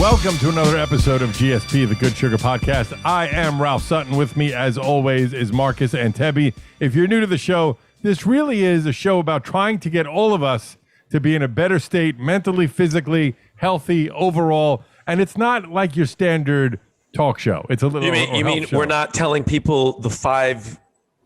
Welcome to another episode of GSP, the Good Sugar Podcast. I am Ralph Sutton. With me, as always, is Marcus Antebi. If you're new to the show, this really is a show about trying to get all of us to be in a better state, mentally, physically, healthy, overall. And it's not like your standard talk show. It's a little. You mean we're not telling people the 5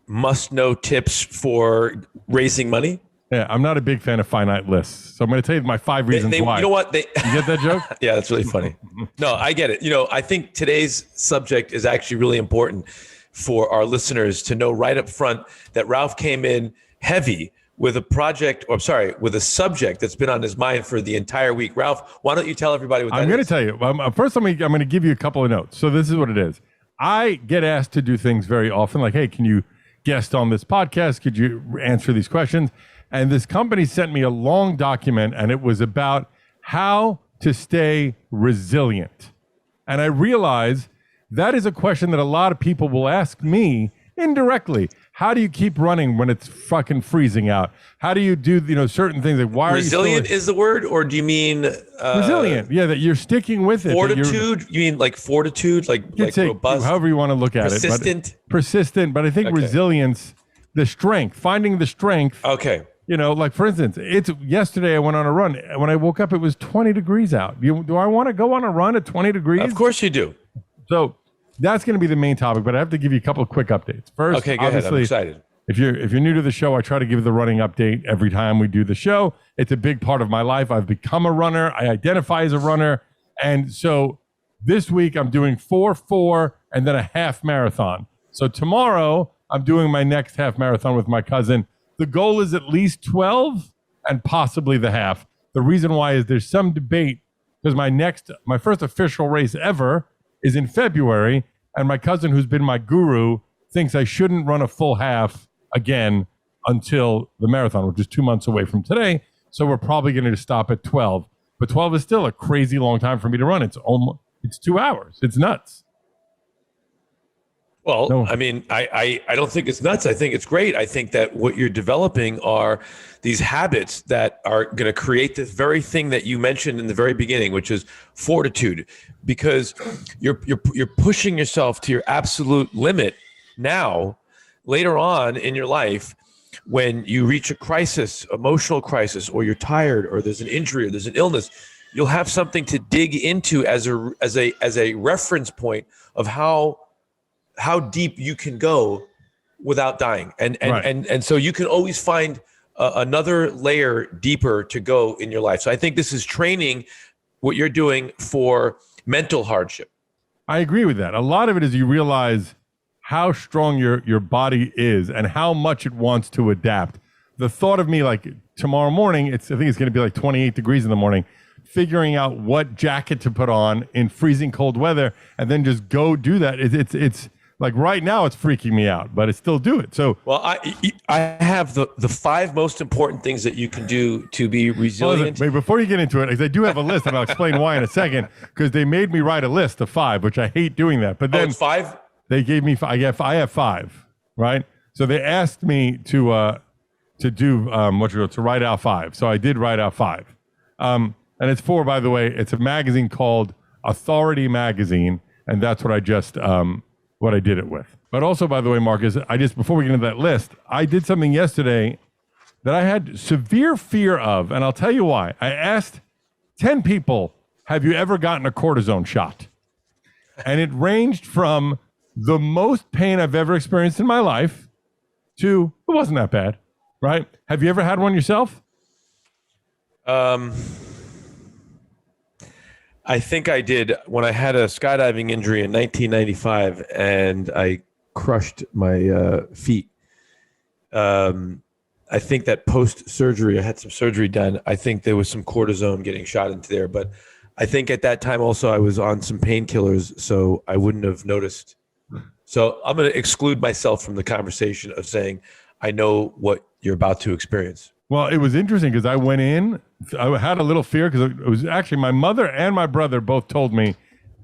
must-know tips for raising money? Yeah, I'm not a big fan of finite lists. So I'm going to tell you my 5 reasons why. You know what? You get that joke? Yeah, that's really funny. No, I get it. You know, I think today's subject is actually really important for our listeners to know right up front that Ralph came in heavy with with a subject that's been on his mind for the entire week. Ralph, why don't you tell everybody what that is? I'm going to tell you. First, I'm going to give you a couple of notes. So this is what it is. I get asked to do things very often, like, hey, can you guest on this podcast? Could you answer these questions? And this company sent me a long document, and it was about how to stay resilient. And I realize that is a question that a lot of people will ask me indirectly. How do you keep running when it's fucking freezing out? How do you do, certain things? Like, why resilient are you is the word, or do you mean resilient? Yeah, that you're sticking with it. Fortitude? You mean like fortitude, like robust? However you want to look at it. Persistent. But I think resilience, the strength, finding the strength. Okay. Like, for instance, yesterday I went on a run. When I woke up, it was 20 degrees out. Do I want to go on a run at 20 degrees? Of course you do. So that's going to be the main topic, but I have to give you a couple of quick updates. First, okay, go ahead. I'm excited. If you're new to the show, I try to give the running update every time we do the show. It's a big part of my life. I've become a runner. I identify as a runner. And so this week I'm doing 4, and then a half marathon. So tomorrow I'm doing my next half marathon with my cousin. The goal is at least 12 and possibly the half. The reason why is there's some debate because my first official race ever is in February, and my cousin, who's been my guru, thinks I shouldn't run a full half again until the marathon, which is 2 months away from today. So we're probably going to stop at 12. But 12 is still a crazy long time for me to run. It's 2 hours. It's nuts. Well, no. I mean, I don't think it's nuts. I think it's great. I think that what you're developing are these habits that are going to create this very thing that you mentioned in the very beginning, which is fortitude, because you're pushing yourself to your absolute limit now. Later on in your life, when you reach a crisis, emotional crisis, or you're tired, or there's an injury, or there's an illness, you'll have something to dig into as a reference point of how deep you can go without dying. And so you can always find another layer deeper to go in your life. So I think this is training what you're doing for mental hardship. I agree with that. A lot of it is you realize how strong your body is and how much it wants to adapt. The thought of me, like tomorrow morning, I think it's going to be like 28 degrees in the morning, figuring out what jacket to put on in freezing cold weather and then just go do that. It's like right now it's freaking me out, but I still do it. So, well, I have the 5 most important things that you can do to be resilient. Wait, before you get into it, because I do have a list, and I'll explain why in a second, because they made me write a list of 5, which I hate doing that. But then it's 5? They gave me, I have 5, right? So they asked me to write out 5. So I did write out 5. And it's 4, by the way. It's a magazine called Authority Magazine, and that's what I just what I did it with. But also, by the way, Marcus, before we get into that list, I did something yesterday that I had severe fear of, and I'll tell you why. I asked 10 people, have you ever gotten a cortisone shot? And it ranged from the most pain I've ever experienced in my life to, it wasn't that bad, right? Have you ever had one yourself? I think I did when I had a skydiving injury in 1995 and I crushed my feet. I think that post-surgery, I had some surgery done. I think there was some cortisone getting shot into there. But I think at that time also I was on some painkillers, so I wouldn't have noticed. So I'm going to exclude myself from the conversation of saying I know what you're about to experience. Well, it was interesting because I went in, I had a little fear because it was actually my mother and my brother both told me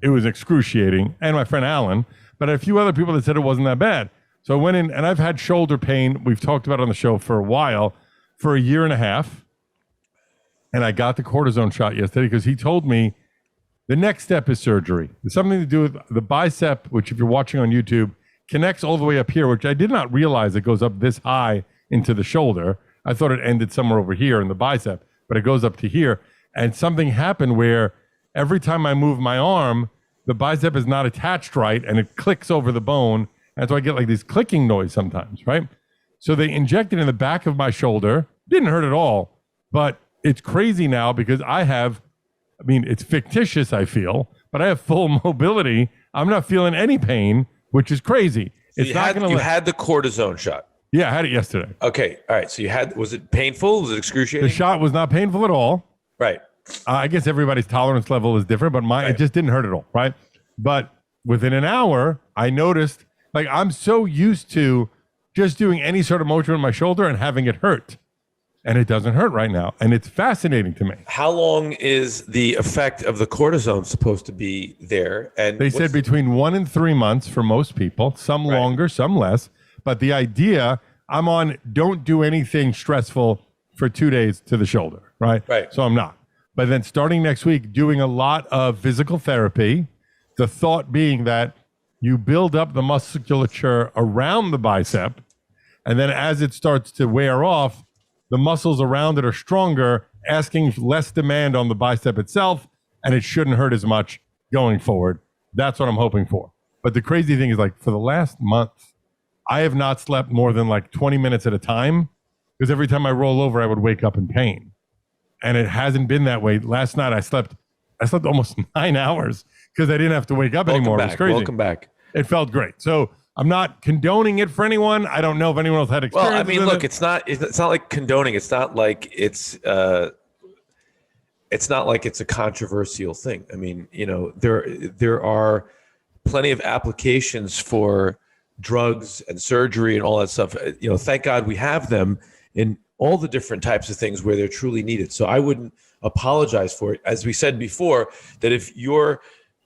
it was excruciating, and my friend Alan, but a few other people that said it wasn't that bad. So I went in, and I've had shoulder pain. We've talked about it on the show for a while, for a year and a half. And I got the cortisone shot yesterday because he told me The next step is surgery. It's something to do with the bicep, which if you're watching on YouTube, connects all the way up here, which I did not realize it goes up this high into the shoulder. I thought it ended somewhere over here in the bicep, but it goes up to here. And something happened where every time I move my arm, the bicep is not attached right and it clicks over the bone. And so I get like this clicking noise sometimes, right? So they injected in the back of my shoulder. Didn't hurt at all, but it's crazy now because it's fictitious, I feel, but I have full mobility. I'm not feeling any pain, which is crazy. So you had the cortisone shot. Yeah, I had it yesterday. Okay. All right. So was it painful? Was it excruciating? The shot was not painful at all. Right. I guess everybody's tolerance level is different, but it just didn't hurt at all. Right. But within an hour, I noticed, like, I'm so used to just doing any sort of motion in my shoulder and having it hurt. And it doesn't hurt right now. And it's fascinating to me. How long is the effect of the cortisone supposed to be there? And they said between 1 and 3 months for most people, some longer, some less. But the idea, I'm on don't do anything stressful for 2 days to the shoulder, right? Right. So I'm not. But then starting next week, doing a lot of physical therapy, the thought being that you build up the musculature around the bicep, and then as it starts to wear off, the muscles around it are stronger, asking less demand on the bicep itself, and it shouldn't hurt as much going forward. That's what I'm hoping for. But the crazy thing is, like, for the last month, I have not slept more than like 20 minutes at a time, because every time I roll over, I would wake up in pain. And it hasn't been that way. Last night, I slept almost 9 hours because I didn't have to wake up anymore. It was crazy. Welcome back. It felt great. So I'm not condoning it for anyone. I don't know if anyone else had experience. Well, I mean, look, it's not like condoning. It's not like it's not like it's a controversial thing. I mean, there are plenty of applications for drugs and surgery and all that stuff. Thank God we have them in all the different types of things where they're truly needed. So I wouldn't apologize for it. As we said before, that if your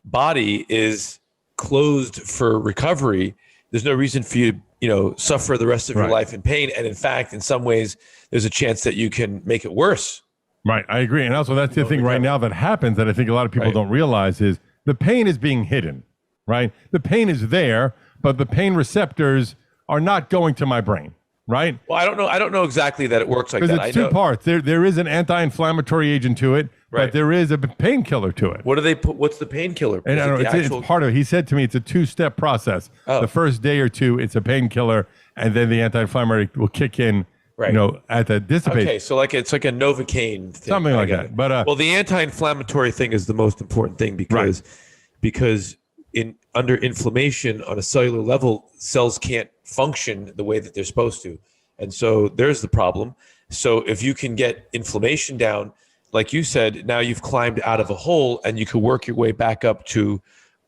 body is closed for recovery, there's no reason for you to, suffer the rest of your life in pain. And in fact, in some ways, there's a chance that you can make it worse. Right. I agree. And also that's the thing right now that happens that I think a lot of people don't realize is the pain is being hidden, right? The pain is there, but the pain receptors are not going to my brain, right? Well, I don't know exactly that it works like that. Because it's two parts. There is an anti-inflammatory agent to it, but there is a painkiller to it. What do they put? What's the painkiller? And it's part of it. He said to me, it's a 2-step process. The first day or two, it's a painkiller, and then the anti-inflammatory will kick in. Right. At the dissipate. Okay, so it's like a Novocaine thing. Something like that. But well, the anti-inflammatory thing is the most important thing because under inflammation on a cellular level, cells can't function the way that they're supposed to. And so there's the problem. So if you can get inflammation down, like you said, now you've climbed out of a hole and you can work your way back up to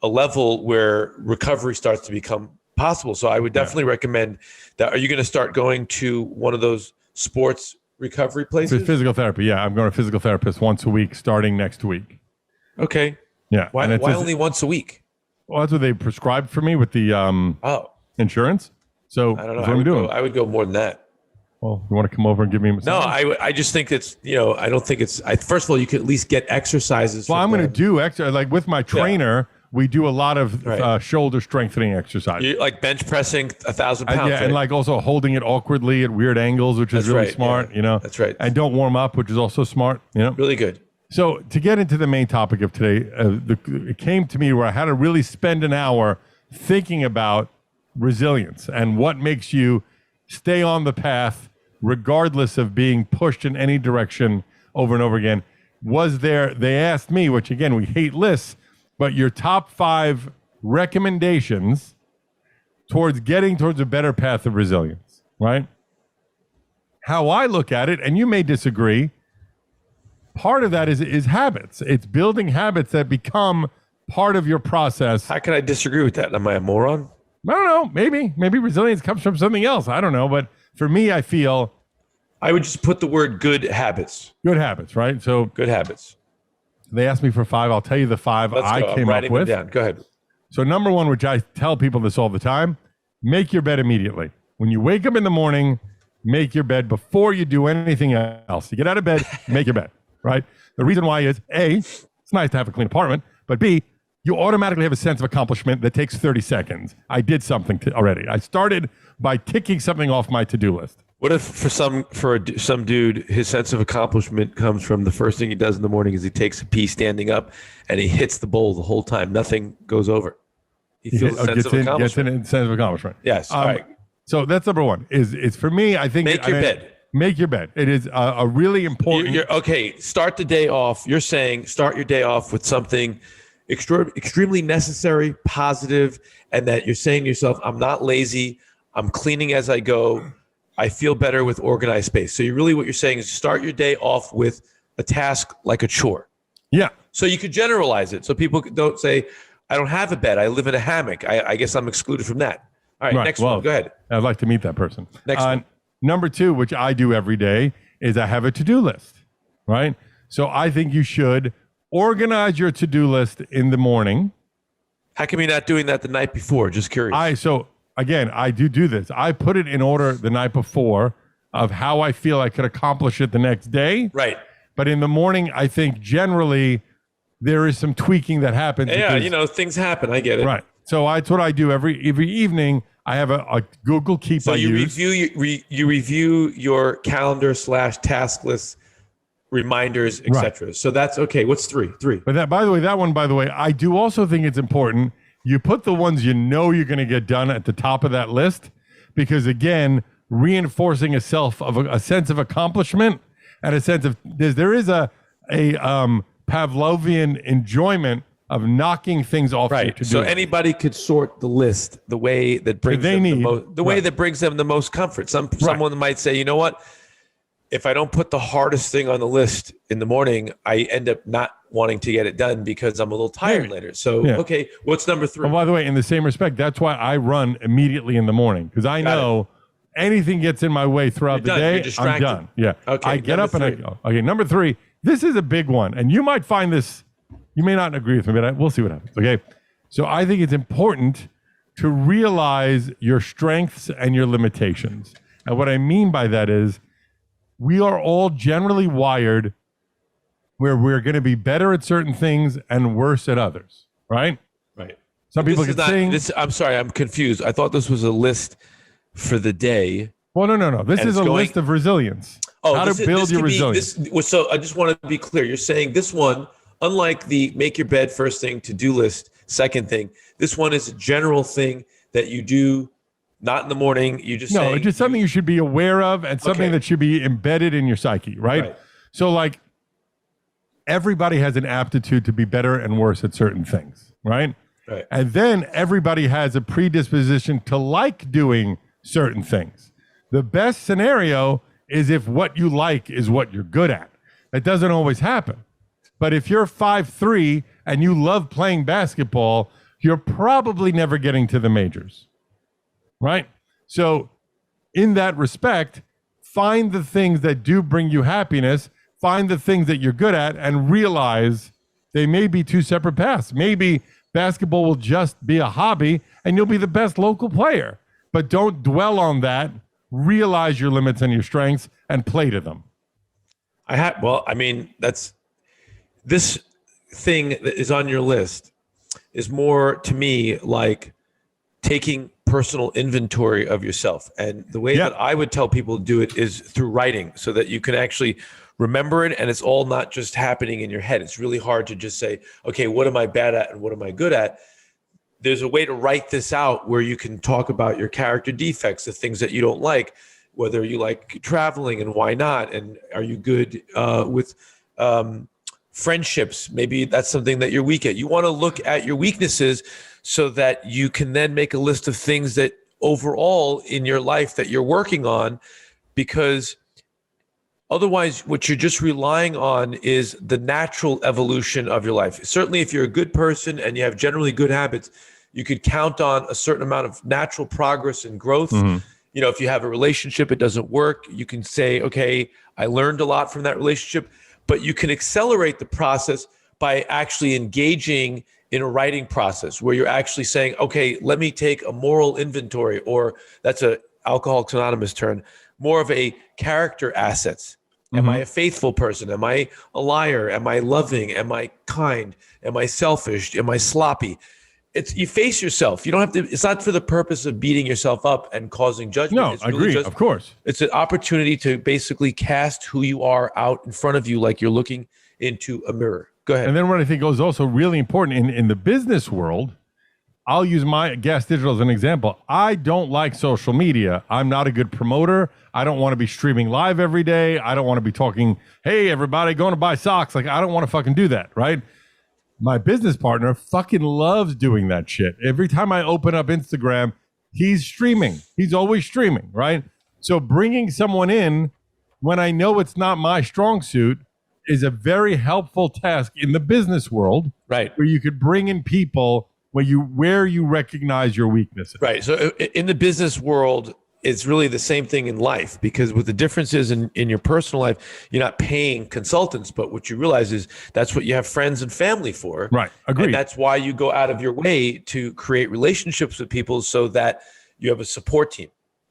a level where recovery starts to become possible. So I would definitely recommend that. Are you going to start going to one of those sports recovery places? For physical therapy, yeah. I'm going to a physical therapist once a week starting next week. Okay. Yeah. Why only once a week? Well, that's what they prescribed for me with the insurance. So I don't know. That's what I'm doing. I would go more than that. Well, you want to come over and give me a massage? No, I just think it's, I don't think it's, first of all, you can at least get exercises. Well, I'm going to do exercise. Like with my trainer, we do a lot of shoulder strengthening exercise. You like bench pressing 1,000 pounds. Yeah, and like also holding it awkwardly at weird angles, which is really smart, That's right. And don't warm up, which is also smart, Really good. So to get into the main topic of today, it came to me where I had to really spend an hour thinking about resilience and what makes you stay on the path regardless of being pushed in any direction over and over again. They asked me, which again, we hate lists, but your top 5 recommendations towards getting towards a better path of resilience, right? How I look at it, and you may disagree, part of that is habits. It's building habits that become part of your process. How can I disagree with that? Am I a moron? I don't know. Maybe resilience comes from something else. I don't know. But for me, I feel I would just put the word good habits. Good habits, right? So good habits. They asked me for 5. I'll tell you the 5 I came up with. Down. Go ahead. So number 1, which I tell people this all the time, make your bed immediately. When you wake up in the morning, make your bed before you do anything else. You get out of bed, make your bed, right? The reason why is, A, it's nice to have a clean apartment, but B, you automatically have a sense of accomplishment that takes 30 seconds. I did something already. I started by ticking something off my to-do list. What if for some dude, his sense of accomplishment comes from the first thing he does in the morning is he takes a pee standing up and he hits the bowl the whole time. Nothing goes over. He feels a sense of accomplishment. Gets in sense of accomplishment. Yes. All right. So that's number one. Is for me, I think Make your bed. Make your bed. It is a really important. Okay. Start the day off. You're saying start your day off with something extremely necessary, positive, and that you're saying to yourself, I'm not lazy. I'm cleaning as I go. I feel better with organized space. So what you're saying is start your day off with a task like a chore. Yeah. So you could generalize it. So people don't say, I don't have a bed. I live in a hammock. I guess I'm excluded from that. All right. Next one. Go ahead. I'd like to meet that person. Next one. Number two, which I do every day, is I have a to-do list, right? So I think you should organize your to-do list in the morning. How come you're not doing that the night before? Just curious. Again, I do this. I put it in order the night before of how I feel I could accomplish it the next day. Right. But in the morning, I think generally there is some tweaking that happens. Yeah, things happen. I get it. Right. So that's what I do every evening. I have a Google Keep. So you review your calendar / task list reminders, etc. Right. So that's okay. What's three? But by the way, I do also think it's important. You put the ones you know you're going to get done at the top of that list, because again, reinforcing a sense of accomplishment and a sense of there is a Pavlovian enjoyment of knocking things off. Right. So anybody could sort the list the way that brings them the most comfort. Someone might say, you know what? If I don't put the hardest thing on the list in the morning, I end up not wanting to get it done because I'm a little tired later. So, okay, what's number 3? And by the way, in the same respect, that's why I run immediately in the morning, because I know anything gets in my way throughout the day, I'm done. Yeah. Okay. I get up and I go. Okay, number 3. This is a big one, and you might find this, you may not agree with me, but we'll see what happens. Okay. So I think it's important to realize your strengths and your limitations. And what I mean by that is, we are all generally wired where we're going to be better at certain things and worse at others, right? Right. Some people can sing. I'm sorry, I'm confused. I thought this was a list for the day. Well, no. This is a list of resilience. How to build your resilience. So I just want to be clear. You're saying this one, unlike the make your bed first thing, to-do list second thing, this one is a general thing that you do. Not in the morning. It's just something you should be aware of and something that should be embedded in your psyche, right? So like everybody has an aptitude to be better and worse at certain things, right? Right. And then everybody has a predisposition to like doing certain things. The best scenario is if what you like is what you're good at. That doesn't always happen. But if you're 5'3" and you love playing basketball, you're probably never getting to the majors. Right? So in that respect, find the things that do bring you happiness, find the things that you're good at, and realize they may be two separate paths. Maybe basketball will just be a hobby and you'll be the best local player. But don't dwell on that. Realize your limits and your strengths and play to them. That's this thing that is on your list is more to me like taking personal inventory of yourself. And the way that I would tell people to do it is through writing, so that you can actually remember it. And it's all not just happening in your head. It's really hard to just say, okay, what am I bad at and what am I good at? There's a way to write this out where you can talk about your character defects, the things that you don't like, whether you like traveling and why not. And are you good with friendships? Maybe that's something that you're weak at. You want to look at your weaknesses so that you can then make a list of things that overall in your life that you're working on, because otherwise what you're just relying on is the natural evolution of your life. Certainly if you're a good person and you have generally good habits, you could count on a certain amount of natural progress and growth. Mm-hmm. If you have a relationship, it doesn't work, you can say, okay, I learned a lot from that relationship, but you can accelerate the process by actually engaging in a writing process where you're actually saying, okay, let me take a moral inventory, or that's a Alcoholics Anonymous term, more of a character assets. Am I a faithful person? Am I a liar? Am I loving? Am I kind? Am I selfish? Am I sloppy? You face yourself. You don't have to. It's not for the purpose of beating yourself up and causing judgment. No, it's agree. Of course, it's an opportunity to basically cast who you are out in front of you, like you're looking into a mirror. Go ahead. And then what I think is also really important in the business world, I'll use my Gas Digital as an example. I don't like social media. I'm not a good promoter. I don't want to be streaming live every day. I don't want to be talking, hey, everybody, going to buy socks. Like, I don't want to fucking do that, right? My business partner fucking loves doing that shit. Every time I open up Instagram, he's streaming. He's always streaming, right? So bringing someone in when I know it's not my strong suit is a very helpful task in the business world, right? Where you could bring in people where you recognize your weaknesses. Right. So in the business world, it's really the same thing in life, because with the differences in your personal life, you're not paying consultants, but what you realize is that's what you have friends and family for. Right. Agreed. And that's why you go out of your way to create relationships with people so that you have a support team.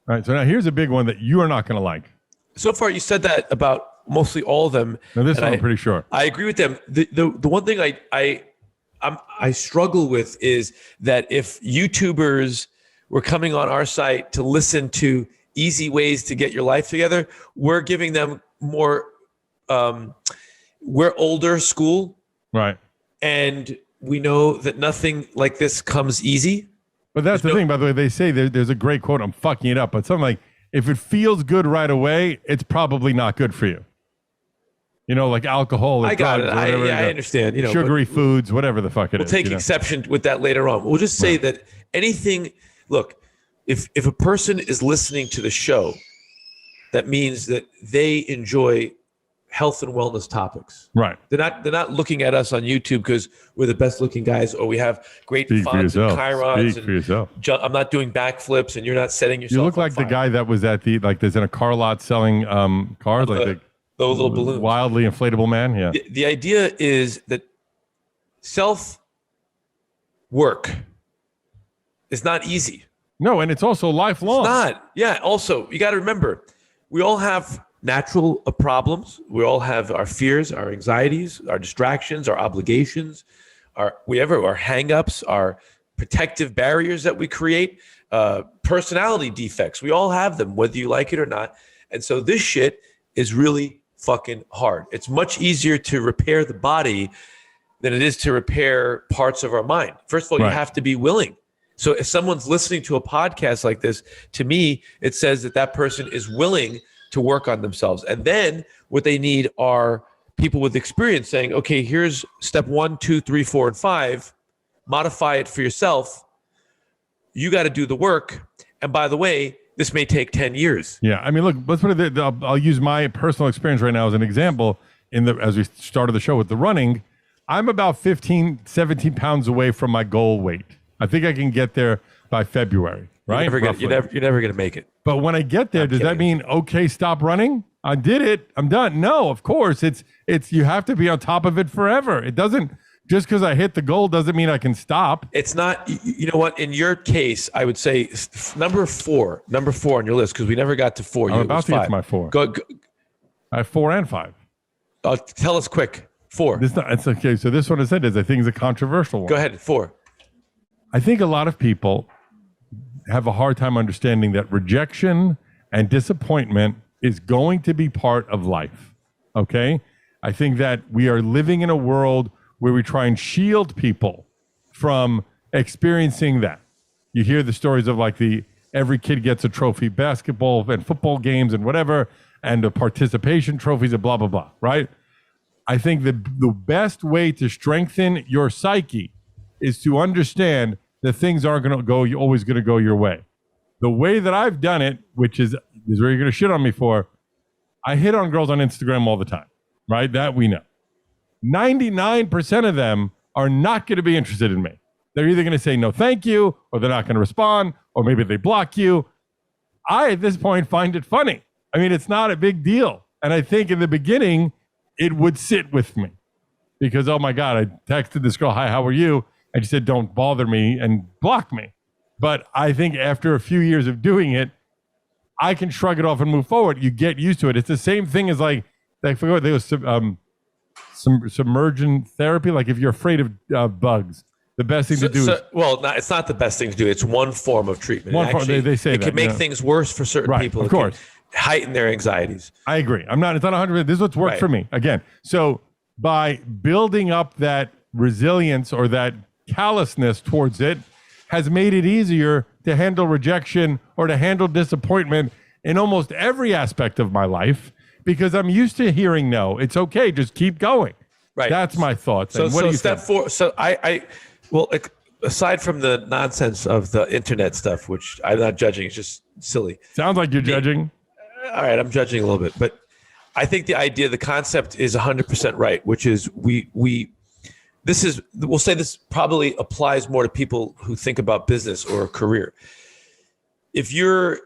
All right. So now here's a big one that you are not going to like. So far, you said that about mostly all of them. Now this one I'm pretty sure. I agree with them. The one thing I struggle with is that if YouTubers were coming on our site to listen to easy ways to get your life together, we're giving them more, we're older school. Right. And we know that nothing like this comes easy. But that's the thing, by the way, they say there's a great quote, I'm fucking it up, but something like, if it feels good right away, it's probably not good for you. You know, like alcohol. I got it. I understand. You know, sugary foods, whatever the fuck it is. We'll take exception with that later on. We'll just say that anything. Look, if a person is listening to the show, that means that they enjoy health and wellness topics. Right. They're not looking at us on YouTube because we're the best looking guys, or we have great fonts and chirons. Speak for yourself. I'm not doing backflips, and you're not setting yourself. You look like the guy that was at there's in a car lot selling cars, those little balloons. Wildly inflatable man. Yeah. The idea is that self-work is not easy. No, and it's also lifelong. It's not. Yeah. Also, you got to remember, we all have natural problems. We all have our fears, our anxieties, our distractions, our obligations, our hang-ups, our protective barriers that we create, personality defects. We all have them, whether you like it or not. And so this shit is really fucking hard. It's much easier to repair the body than it is to repair parts of our mind. First of all, you have to be willing. So if someone's listening to a podcast like this, to me, it says that person is willing to work on themselves. And then what they need are people with experience saying, okay, here's step 1, 2, 3, 4, and 5. Modify it for yourself. You got to do the work. And by the way, this may take 10 years. Yeah. I mean, look, let's put it there. I'll use my personal experience right now as an example. As we started the show with the running, I'm about 15, 17 pounds away from my goal weight. I think I can get there by February, right? You're never going to make it. But when I get there, does that mean, okay, stop running? I did it. I'm done. No, of course. It's you have to be on top of it forever. It doesn't, just because I hit the goal doesn't mean I can stop. It's not, you know what? In your case, I would say number four on your list, because we never got to 4. I'm about to get to my 4. Go. I have 4 and 5. Tell us quick. 4. It's okay. So this one I said I think is a controversial one. Go ahead. 4. I think a lot of people have a hard time understanding that rejection and disappointment is going to be part of life. Okay? I think that we are living in a world where we try and shield people from experiencing that. You hear the stories of every kid gets a trophy, basketball and football games and whatever, and the participation trophies and blah, blah, blah, right? I think the best way to strengthen your psyche is to understand that things aren't going to go, you're always going to go your way. The way that I've done it, which is where you're going to shit on me for, I hit on girls on Instagram all the time, right? That we know. 99% of them are not going to be interested in me. They're either going to say no thank you, or they're not going to respond, or maybe they block you. I, at this point, find it funny. I mean, it's not a big deal. And I think in the beginning, it would sit with me. Because, oh my God, I texted this girl, hi, how are you? And she said, don't bother me, and block me. But I think after a few years of doing it, I can shrug it off and move forward. You get used to it. It's the same thing as I forgot they was some submersion therapy. Like if you're afraid of bugs, the best thing to do is it's not the best thing to do. It's one form of treatment. They say it can make things worse for certain people. Of course, heighten their anxieties. I agree. It's not 100%. This is what's worked for me. Again, so by building up that resilience or that callousness towards it has made it easier to handle rejection or to handle disappointment in almost every aspect of my life because I'm used to hearing no. It's okay. Just keep going. Right. That's my thoughts. So, what do you step think? 4. So well, aside from the nonsense of the internet stuff, which I'm not judging, it's just silly. Sounds like you're judging. All right, I'm judging a little bit, but I think the concept is 100% right, which is we'll say this probably applies more to people who think about business or a career. If you're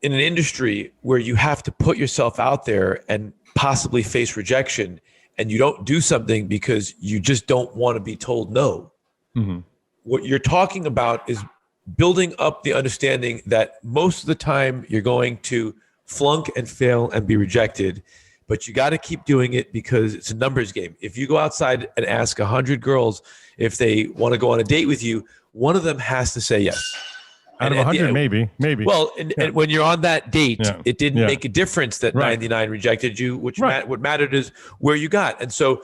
in an industry where you have to put yourself out there and possibly face rejection and you don't do something because you just don't want to be told no, what you're talking about is building up the understanding that most of the time you're going to flunk and fail and be rejected, but you got to keep doing it because it's a numbers game. If you go outside and ask 100 girls if they want to go on a date with you, one of them has to say yes. Out of 100, maybe. Well, and when you're on that date, it didn't make a difference that 99 rejected you, which what mattered is where you got. And so,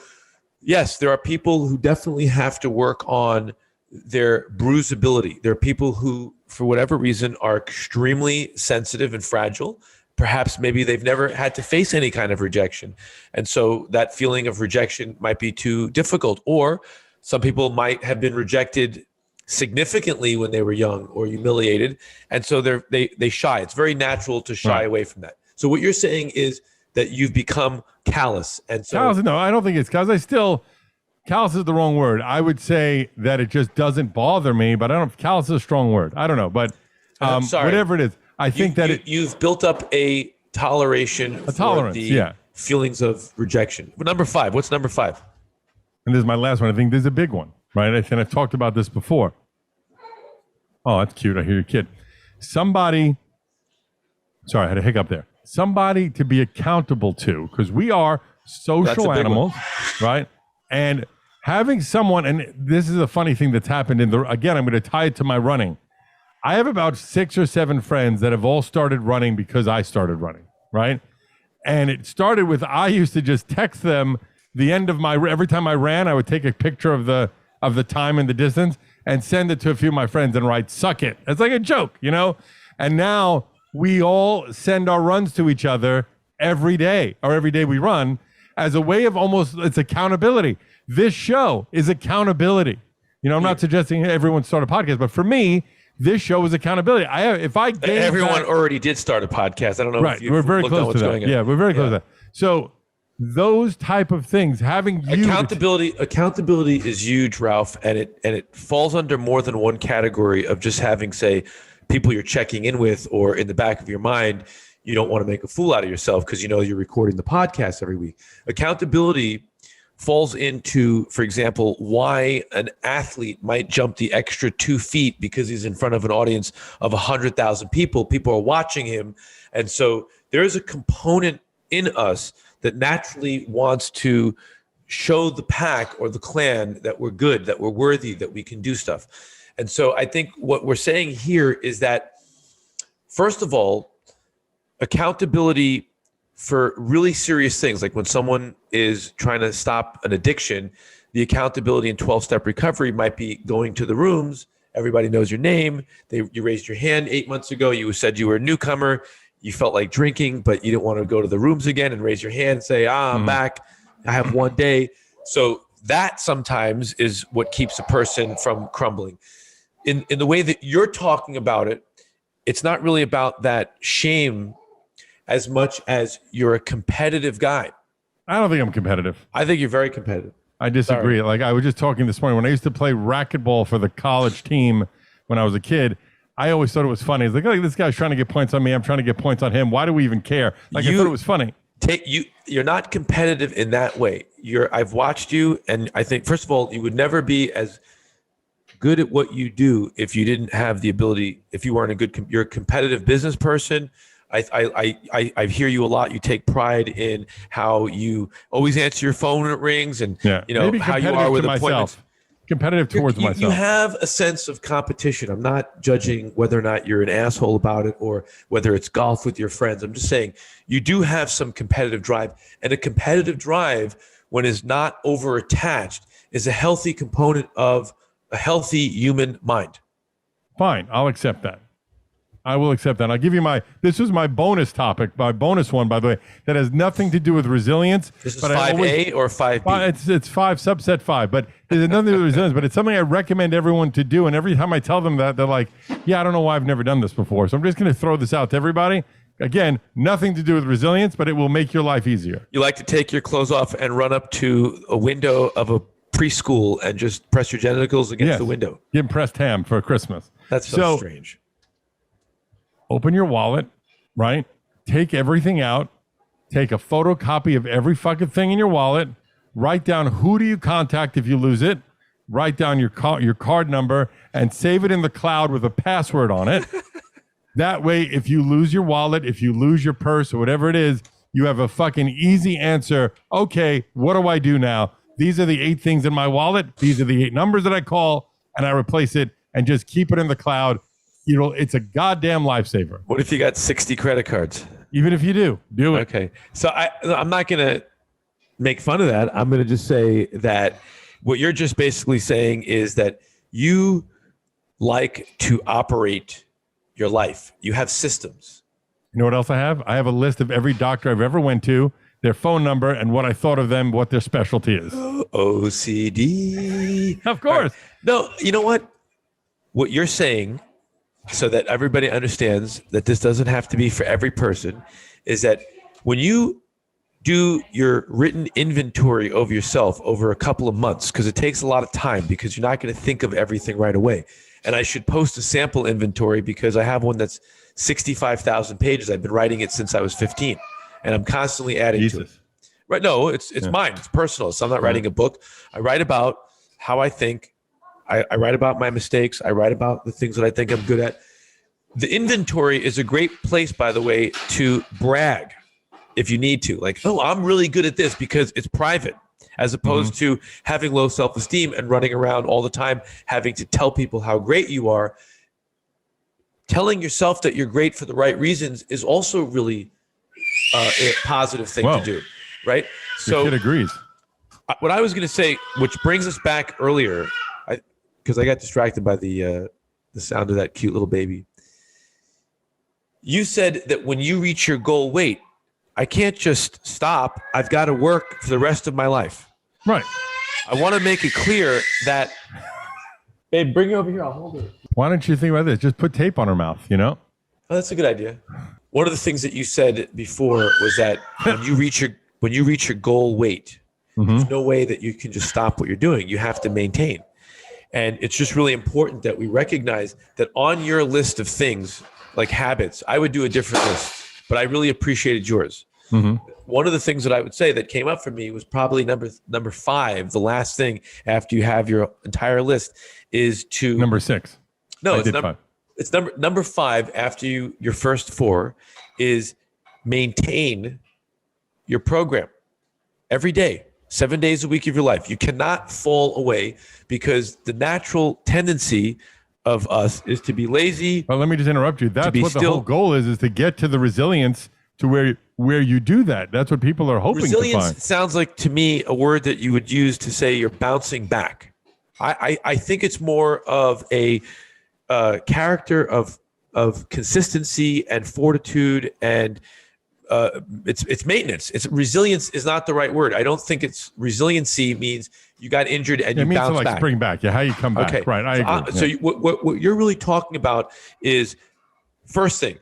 yes, there are people who definitely have to work on their bruisability. There are people who, for whatever reason, are extremely sensitive and fragile. Perhaps maybe they've never had to face any kind of rejection. And so that feeling of rejection might be too difficult. Or some people might have been rejected significantly when they were young or humiliated. And so they shy. It's very natural to shy away from that. So what you're saying is that you've become callous. And so callous, no, I don't think it's callous. Callous is the wrong word. I would say that it just doesn't bother me, but I don't know if callous is a strong word. I don't know, but whatever it is, I think you've built up a toleration for the feelings of rejection. Number 5, what's number 5? And this is my last one. I think this is a big one, right? And I've talked about this before. Oh, that's cute. I hear your kid. Sorry, I had a hiccup there. Somebody to be accountable to, because we are social animals, right? And having someone, and this is a funny thing that's happened again, I'm going to tie it to my running. I have about 6 or 7 friends that have all started running because I started running, right? And it started with, I used to just text them the end of every time I ran, I would take a picture of the time and the distance and send it to a few of my friends and write, suck it. It's like a joke, And now we all send our runs to each other every day we run as a way of it's accountability. This show is accountability. I'm not suggesting everyone start a podcast, but for me, this show is accountability. Everyone already did start a podcast. I don't know if you've looked at what's going on. Yeah, we're very close to that. So those type of things, having accountability is huge, Ralph, and it falls under more than one category of just having, say, people you're checking in with, or in the back of your mind, you don't want to make a fool out of yourself because you're recording the podcast every week. Accountability falls into, for example, why an athlete might jump the extra 2 feet because he's in front of an audience of 100,000 people. People are watching him. And so there is a component in us that naturally wants to show the pack or the clan that we're good, that we're worthy, that we can do stuff. And so I think what we're saying here is that, first of all, accountability for really serious things, like when someone is trying to stop an addiction, the accountability in 12-step recovery might be going to the rooms. Everybody knows your name. You raised your hand 8 months ago. You said you were a newcomer. You felt like drinking, but you didn't want to go to the rooms again and raise your hand and say, I'm back. I have one day. So that sometimes is what keeps a person from crumbling. In the way that you're talking about it, it's not really about that shame as much as you're a competitive guy. I don't think I'm competitive. I think you're very competitive. I disagree. Sorry. Like I was just talking this morning when I used to play racquetball for the college team when I was a kid. I always thought it was funny. It's like, oh, this guy's trying to get points on me. I'm trying to get points on him. Why do we even care? I thought it was funny. You're not competitive in that way. I've watched you, and I think, first of all, you would never be as good at what you do if you didn't have the ability, if you weren't you're a competitive business person. I hear you a lot. You take pride in how you always answer your phone when it rings, and Maybe how you are with appointments. Competitive towards myself. You have a sense of competition. I'm not judging whether or not you're an asshole about it or whether it's golf with your friends. I'm just saying you do have some competitive drive, and a competitive drive, when is not over attached, is a healthy component of a healthy human mind. Fine, I'll accept that. I will accept that. I'll give you this is my bonus topic, my bonus one, by the way, that has nothing to do with resilience. This is 5A or 5B? It's 5, subset 5, but there's nothing to do with resilience, but it's something I recommend everyone to do. And every time I tell them that, they're like, yeah, I don't know why I've never done this before. So I'm just going to throw this out to everybody. Again, nothing to do with resilience, but it will make your life easier. You like to take your clothes off and run up to a window of a preschool and just press your genitals against the window. Give pressed ham for Christmas. That's so strange. Open your wallet, right? Take everything out. Take a photocopy of every fucking thing in your wallet. Write down who do you contact if you lose it. Write down your card number and save it in the cloud with a password on it. That way, if you lose your wallet, if you lose your purse or whatever it is, you have a fucking easy answer. Okay, what do I do now? These are the 8 things in my wallet. These are the 8 numbers that I call, and I replace it and just keep it in the cloud. It's a goddamn lifesaver. What if you got 60 credit cards? Even if you do it. Okay. So I'm not going to make fun of that. I'm going to just say that what you're just basically saying is that you like to operate your life. You have systems. You know what else I have? I have a list of every doctor I've ever went to, their phone number, and what I thought of them, what their specialty is. OCD. Of course. Right. No, you know what? What you're saying, so that everybody understands that this doesn't have to be for every person, is that when you do your written inventory of yourself over a couple of months, because it takes a lot of time, because you're not going to think of everything right away. And I should post a sample inventory because I have one that's 65,000 pages. I've been writing it since I was 15, and I'm constantly adding to it. Right? No, it's mine. It's personal. So I'm not writing a book. I write about how I think. I write about my mistakes. I write about the things that I think I'm good at. The inventory is a great place, by the way, to brag if you need to. Like, oh, I'm really good at this, because it's private, as opposed to having low self-esteem and running around all the time having to tell people how great you are. Telling yourself that you're great for the right reasons is also really a positive thing to do, right? So the kid agrees. What I was going to say, which brings us back earlier, because I got distracted by the sound of that cute little baby. You said that when you reach your goal weight, I can't just stop. I've got to work for the rest of my life. Right. I want to make it clear that, babe, bring her over here. I'll hold her. Why don't you think about this? Just put tape on her mouth, Oh, that's a good idea. One of the things that you said before was that when you reach your goal weight, there's no way that you can just stop what you're doing. You have to maintain. And it's just really important that we recognize that on your list of things, like habits, I would do a different list, but I really appreciated yours. One of the things that I would say that came up for me was probably number 5. The last thing after you have your entire list is to number 6. No, it's number 5 after your first 4 is maintain your program every day. 7 days a week of your life. You cannot fall away, because the natural tendency of us is to be lazy. Well, let me just interrupt you. That's what the whole goal is to get to the resilience to where you do that. That's what people are hoping to find. Resilience sounds like, to me, a word that you would use to say you're bouncing back. I think it's more of a character of consistency and fortitude, and it's maintenance. It's resilience is not the right word. I don't think it's resiliency means you got injured and you bounce back. It means like spring back. Yeah, how you come back. Okay. Right, I agree. So what you're really talking about is, first thing,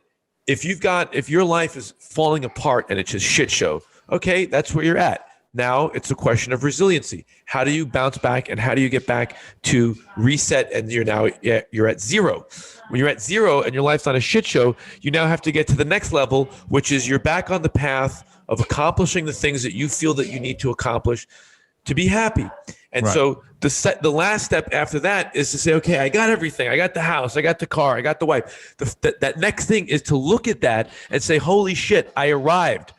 if your life is falling apart and it's just shit show, okay, that's where you're at. Now it's a question of resiliency. How do you bounce back, and how do you get back to reset, and you're at 0? When you're at 0 and your life's not a shit show, you now have to get to the next level, which is you're back on the path of accomplishing the things that you feel that you need to accomplish to be happy. And Right. so the last step after that is to say, okay, I got everything. I got the house. I got the car. I got the wife. That next thing is to look at that and say, holy shit, I arrived.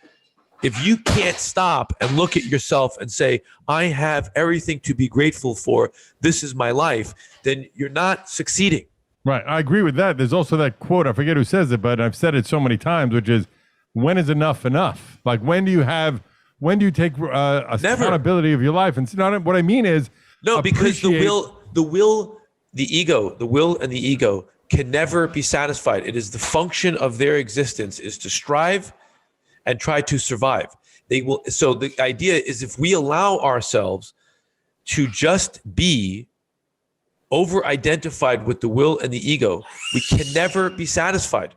If you can't stop and look at yourself and say, I have everything to be grateful for, this is my life, then you're not succeeding. Right. I agree with that. There's also that quote, I forget who says it, but I've said it so many times, which is, when is enough enough? Like, when do you take accountability of your life? And what I mean is, no, because the will and the ego can never be satisfied. It is the function of their existence is to strive and try to survive. So the idea is, if we allow ourselves to just be over-identified with the will and the ego, we can never be satisfied.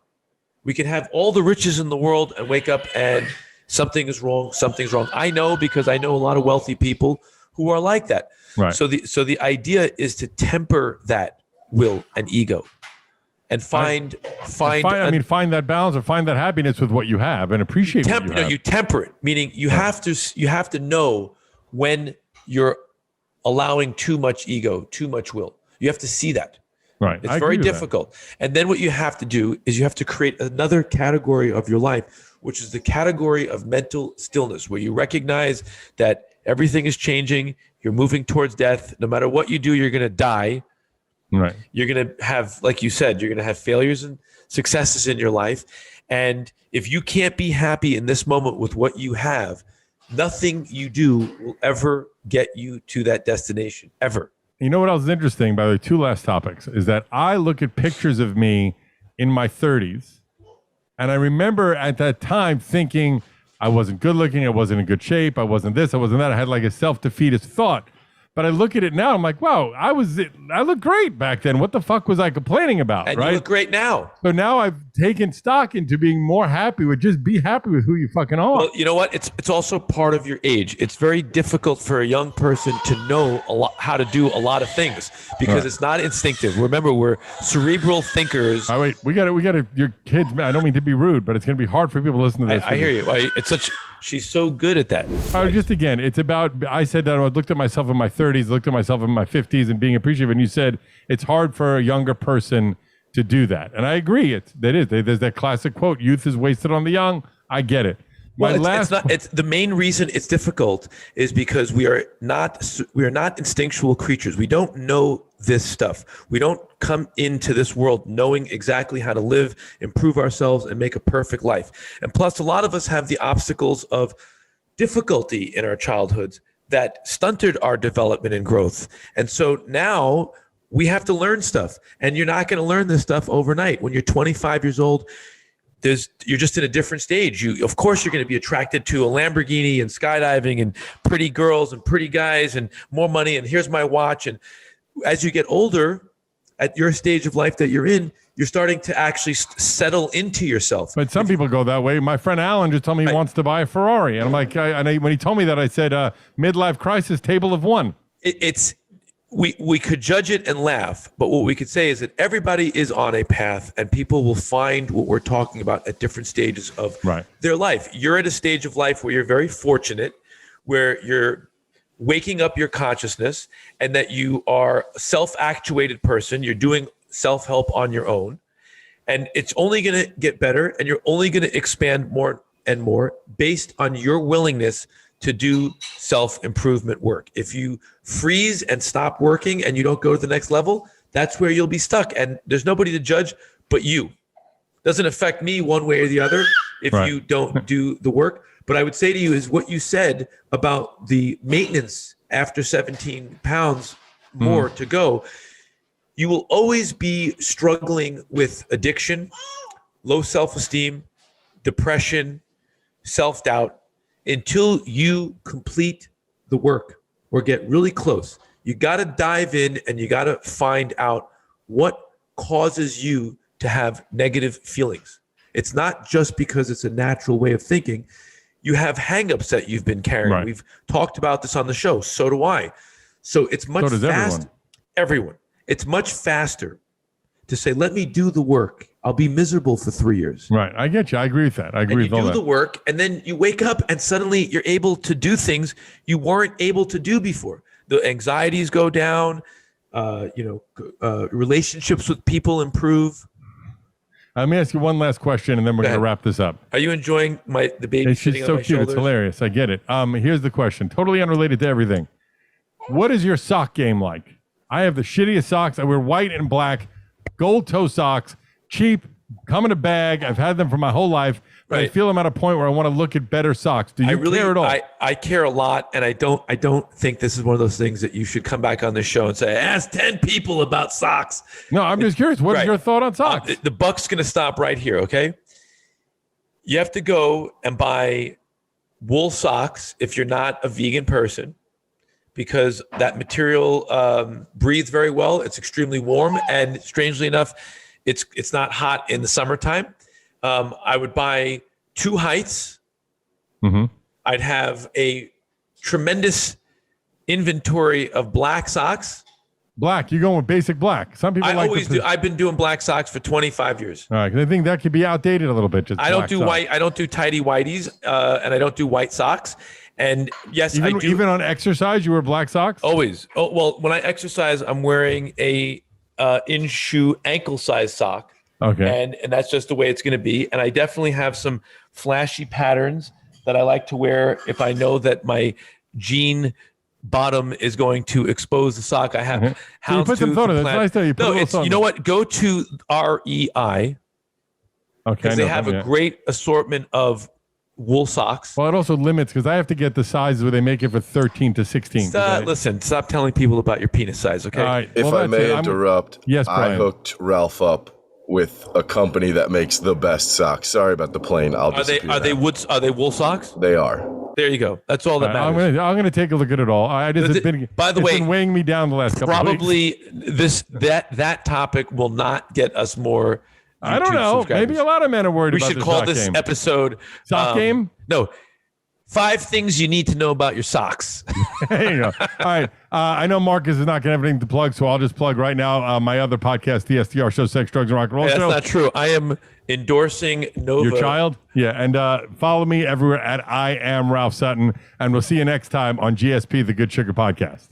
We can have all the riches in the world and wake up and something's wrong. I know, because I know a lot of wealthy people who are like that. Right. So the idea is to temper that will and ego and find that balance, or find that happiness with what you have, and appreciate what you have. You temper it, meaning you have to know when you're allowing too much ego, too much will. You have to see that. Right. It's very difficult. And then what you have to do is you have to create another category of your life, which is the category of mental stillness, where you recognize that everything is changing. You're moving towards death. No matter what you do, you're going to die. Right. You're going to have, like you said, you're going to have failures and successes in your life. And if you can't be happy in this moment with what you have, nothing you do will ever get you to that destination, ever. You know what else is interesting, by the way, two last topics, is that I look at pictures of me in my 30s, and I remember at that time thinking I wasn't good looking, I wasn't in good shape, I wasn't this, I wasn't that. I had like a self-defeatist thought. But I look at it now, I'm like, wow, I look great back then. What the fuck was I complaining about? And right? You look great now. So now I've taken stock into being more happy with, just be happy with who you fucking are. Well, you know what? It's also part of your age. It's very difficult for a young person to know how to do a lot of things, because It's not instinctive. Remember, we're cerebral thinkers. All right, wait, we got to, your kids, I don't mean to be rude, but it's going to be hard for people to listen to this. I hear you. She's so good at that. Just again, it's about, I said that I looked at myself in my 30s, looked at myself in my 50s and being appreciative. And you said it's hard for a younger person to do that. And I agree. There's that classic quote, youth is wasted on the young. I get it. It's the main reason it's difficult is because we are not instinctual creatures. We don't know this stuff. We don't come into this world knowing exactly how to live, improve ourselves, and make a perfect life. And plus, a lot of us have the obstacles of difficulty in our childhoods that stunted our development and growth. And so now we have to learn stuff. And you're not going to learn this stuff overnight. When you're 25 years old, you're just in a different stage. Of course, you're going to be attracted to a Lamborghini and skydiving and pretty girls and pretty guys and more money. And here's my watch. And as you get older, at your stage of life that you're in, you're starting to actually settle into yourself. But some people go that way. My friend Alan just told me he wants to buy a Ferrari. And I'm like, when he told me that, I said, midlife crisis, table of one. We could judge it and laugh, but what we could say is that everybody is on a path, and people will find what we're talking about at different stages of their life. You're at a stage of life where you're very fortunate, where you're waking up your consciousness, and that you are a self-actuated person. You're doing self-help on your own, and it's only going to get better, and you're only going to expand more and more based on your willingness to do self-improvement work. If you freeze and stop working and you don't go to the next level, that's where you'll be stuck. And there's nobody to judge but you. Doesn't affect me one way or the other if you don't do the work. But I would say to you is what you said about the maintenance after 17 pounds more to go. You will always be struggling with addiction, low self-esteem, depression, self-doubt, until you complete the work or get really close. You got to dive in and you got to find out what causes you to have negative feelings. It's not just because it's a natural way of thinking. You have hangups that you've been carrying. Right. We've talked about this on the show. So do I. So it's much faster. Everyone. It's much faster to say, let me do the work I'll be miserable for 3 years. Right. I get you. I agree with that. I agree with all You that. do the work, and then you wake up, and suddenly you're able to do things you weren't able to do before. The anxieties go down. Relationships with people improve. Let me ask you one last question, and then we're going to wrap this up. Are you enjoying the baby sitting on my so cute. shoulders? It's hilarious. I get it. Here's the question. Totally unrelated to everything. What is your sock game like? I have the shittiest socks. I wear white and black, gold toe socks, cheap, come in a bag. I've had them for my whole life. But I feel I'm at a point where I want to look at better socks. Do you care at all? I care a lot, and I don't think this is one of those things that you should come back on the show and say, ask 10 people about socks. No, I'm just curious. What's your thought on socks? The buck's going to stop right here, okay? You have to go and buy wool socks if you're not a vegan person, because that material breathes very well. It's extremely warm, and strangely enough, it's not hot in the summertime. I would buy 2 heights. Mm-hmm. I'd have a tremendous inventory of black socks. Black, you're going with basic black. Some people always do. I've been doing black socks for 25 years. All right, because I think that could be outdated a little bit. I don't do white. I don't do tidy whities, and I don't do white socks. And yes, I do. Even on exercise, you wear black socks? Always. Oh, well, when I exercise, I'm wearing a in-shoe ankle-size sock. Okay. And that's just the way it's going to be. And I definitely have some flashy patterns that I like to wear if I know that my jean bottom is going to expose the sock. I have So you put some photos. That's nice. You put a little something. You know what? Go to REI. Okay. Because they have a great assortment of wool socks. Well, it also limits, because I have to get the sizes where they make it for 13 to 16. Listen, stop telling people about your penis size, okay? All right. If I may interrupt, yes, Brian. I hooked Ralph up with a company that makes the best socks. Sorry about the plane. Are they wool socks? They are. There you go. That's all that matters. I'm gonna take a look at it all. It's been weighing me down the last couple of weeks. Probably that topic will not get us more YouTube I don't know. Maybe a lot of men are worried about We should call this episode sock game. No. 5 things you need to know about your socks. There you go. All right. I know Marcus is not going to have anything to plug, so I'll just plug right now my other podcast, the SDR Show, Sex, Drugs, and Rock and Roll Show. That's not true. I am endorsing Nova. Your child? Yeah. And follow me everywhere at I am Ralph Sutton. And we'll see you next time on GSP, the Good Sugar Podcast.